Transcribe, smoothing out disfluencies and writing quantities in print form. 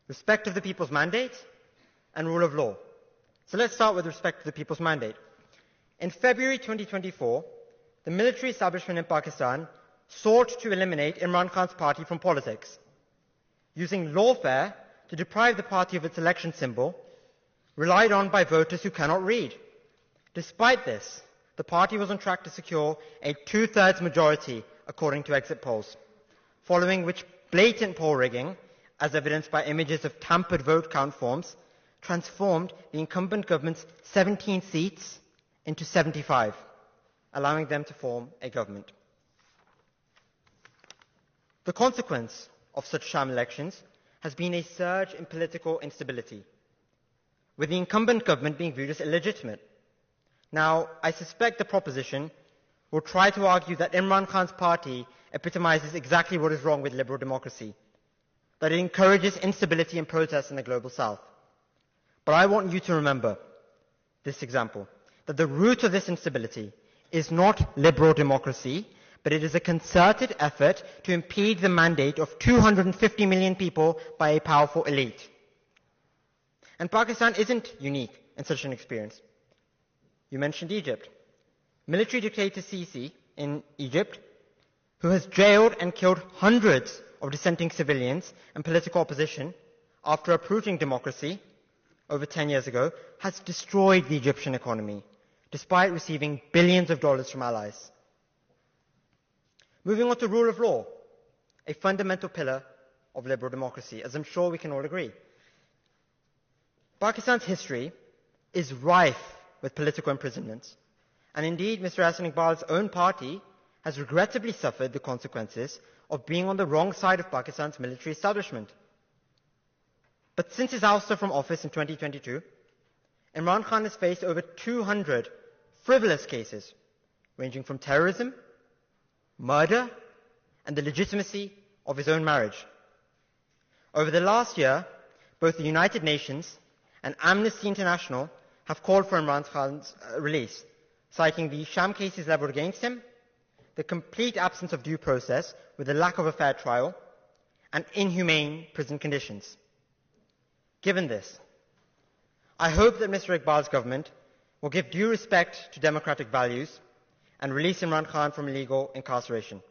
respect of the people's mandate, and rule of law. So let's start with respect to the people's mandate. In February 2024, the military establishment in Pakistan sought to eliminate Imran Khan's party from politics, using lawfare to deprive the party of its election symbol, relied on by voters who cannot read. Despite this, the party was on track to secure a 2/3 majority according to exit polls, following which blatant poll rigging, as evidenced by images of tampered vote count forms, transformed the incumbent government's 17 seats into 75, allowing them to form a government. The consequence of such sham elections has been a surge in political instability, with the incumbent government being viewed as illegitimate. Now, I suspect the proposition will try to argue that Imran Khan's party epitomizes exactly what is wrong with liberal democracy, that it encourages instability and protest in the global south. But I want you to remember this example, that the root of this instability is not liberal democracy, but it is a concerted effort to impede the mandate of 250 million people by a powerful elite. And Pakistan isn't unique in such an experience. You mentioned Egypt. Military dictator Sisi in Egypt, who has jailed and killed hundreds of dissenting civilians and political opposition after uprooting democracy over 10 years ago, has destroyed the Egyptian economy, despite receiving billions of dollars from allies. Moving on to rule of law, a fundamental pillar of liberal democracy, as I'm sure we can all agree. Pakistan's history is rife with political imprisonments, and indeed Mr. Ahsan Iqbal's own party has regrettably suffered the consequences of being on the wrong side of Pakistan's military establishment. But since his ouster from office in 2022, Imran Khan has faced over 200 frivolous cases, ranging from terrorism, murder, and the legitimacy of his own marriage. Over the last year, both the United Nations and Amnesty International have called for Imran Khan's release, citing the sham cases leveled against him, the complete absence of due process with the lack of a fair trial, and inhumane prison conditions. Given this, I hope that Mr. Iqbal's government will give due respect to democratic values and release Imran Khan from illegal incarceration.